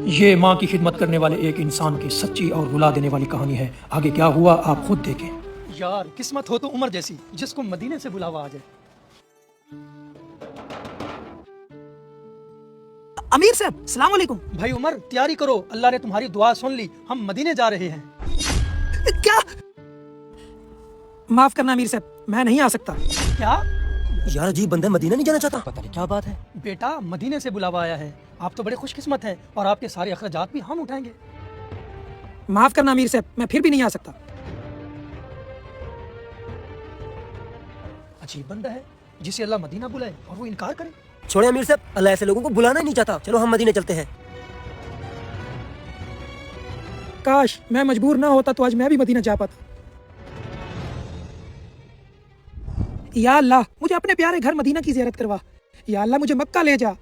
ये माँ की खिदमत करने वाले एक इंसान की सच्ची और रुला देने वाली कहानी है। आगे क्या हुआ आप खुद देखें। यार किस्मत हो तो उमर जैसी, जिसको मदीने से बुलावा आ जाए। अमीर साहब सलाम वालेकुम। भाई उमर तैयारी करो, अल्लाह ने तुम्हारी दुआ सुन ली, हम मदीने जा रहे हैं। क्या? माफ करना अमीर साहब, मैं नहीं आ सकता। क्या यार अजीब बंदा मदीना नहीं जाना चाहता, पता नहीं क्या बात है। बेटा, मदीने से बुलावा आया है। आप तो बड़े खुशकिस्मत हैं और आपके सारे अखराजात भी हम उठाएंगे। माफ करना अमीर साहब, मैं फिर भी नहीं आ सकता। अजीब बंदा है जिसे अल्लाह मदीना बुलाए और वो इनकार करे। छोड़े अमीर साहब, अल्लाह ऐसे लोगों को बुलाना ही नहीं चाहता। चलो हम मदीने चलते हैं। काश मैं मजबूर ना होता तो आज मैं भी मदीना जा पाता। या अल्लाह मुझे अपने प्यारे घर मदीना की ज़ियारत करवा। या अल्लाह मुझे मक्का ले जा।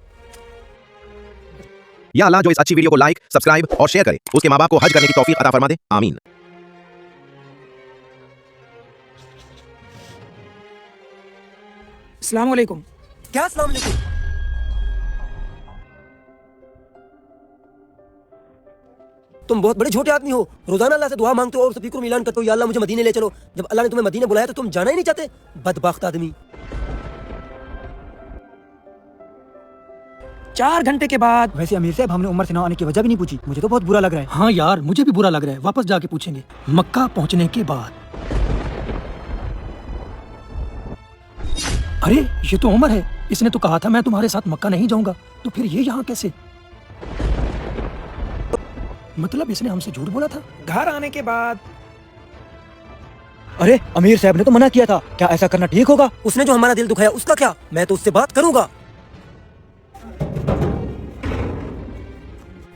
या अल्लाह जो इस अच्छी वीडियो को लाइक, सब्सक्राइब और शेयर करे, उसके माँ बाप को हज करने की तौफीक अता फरमा दे। आमीन। अस्सलाम वालेकुम। क्या अस्सलाम वालेकुम? तुम बहुत बड़े छोटे आदमी हो, रोजाना अल्लाह से दुआ मांगते हो और सभी को ऐलान करते हो या अल्लाह मुझे मदीने ले चलो। जब अल्लाह ने तुम्हें मदीने बुलाया तो तुम जाना ही नहीं चाहते। बदबख्त आदमी। 4 घंटे के बाद। वैसे अमीर साहब हमने उमर से ना आने की वजह भी नहीं पूछी, मुझे तो बहुत बुरा लग रहा है। हाँ यार मुझे भी बुरा लग रहा है, वापस जाके पूछेंगे। मक्का पहुंचने के बाद। अरे ये तो उमर है, इसने तो कहा था मैं तुम्हारे साथ मक्का नहीं जाऊंगा, तो फिर ये यहाँ कैसे? मतलब इसने हमसे झूठ बोला था। घर आने के बाद। अरे अमीर साहब ने तो मना किया था, क्या ऐसा करना ठीक होगा? उसने जो हमारा दिल दुखाया उसका क्या? मैं तो उससे बात करूंगा।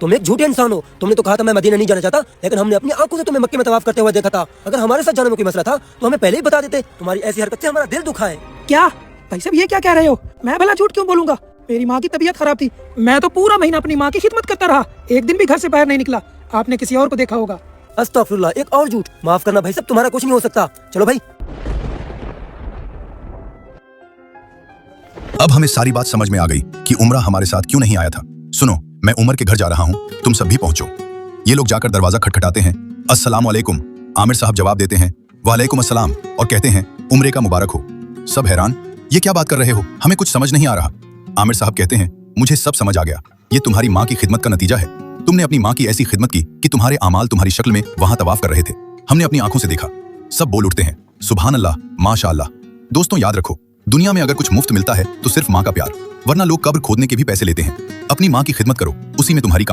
तुम एक झूठे इंसान हो। तुमने तो कहा था मैं मदीना नहीं जाना चाहता, लेकिन हमने अपनी आंखों से तुम्हें मक्के में तवाफ करते हुए देखा था। अगर हमारे साथ जाने में कोई मसला था तो हमें पहले ही बता देते। तुम्हारी ऐसी हरकत से हमारा दिल दुखा है। क्या भाई साहब ये क्या कह रहे हो? मैं भला झूठ क्यों बोलूंगा? मेरी माँ की तबीयत खराब थी, मैं तो पूरा महीना अपनी माँ की खिदमत करता रहा, एक दिन भी घर से बाहर नहीं निकला। आपने किसी और को देखा होगा। अस्तगफिरुल्लाह, एक और झूठ। माफ करना भाई साहब, तुम्हारा कुछ नहीं हो सकता। चलो भाई। अब हमें सारी बात समझ में आ गई कि उमरा हमारे साथ क्यों नहीं आया था। सुनो, मैं उमर के घर जा रहा हूँ, तुम सब भी पहुंचो। ये लोग जाकर दरवाजा खटखटाते हैं। अस्सलाम वालेकुम। आमिर साहब जवाब देते हैं वालेकुम अस्सलाम और कहते हैं उम्रे का मुबारक हो। सब हैरान, ये क्या बात कर रहे हो, हमें कुछ समझ नहीं आ रहा। आमिर साहब कहते हैं मुझे सब समझ आ गया, ये तुम्हारी माँ की खिदमत का नतीजा है। तुमने अपनी माँ की ऐसी खिदमत की कि तुम्हारे आमाल तुम्हारी शक्ल में वहां तवाफ कर रहे थे। हमने अपनी आंखों से देखा। सब बोल उठते हैं सुभान अल्लाह, माशा अल्लाह। दोस्तों याद रखो, दुनिया में अगर कुछ मुफ्त मिलता है तो सिर्फ माँ का प्यार, वरना लोग कब्र खोदने के भी पैसे लेते हैं। अपनी माँ की खिदमत करो, उसी में तुम्हारी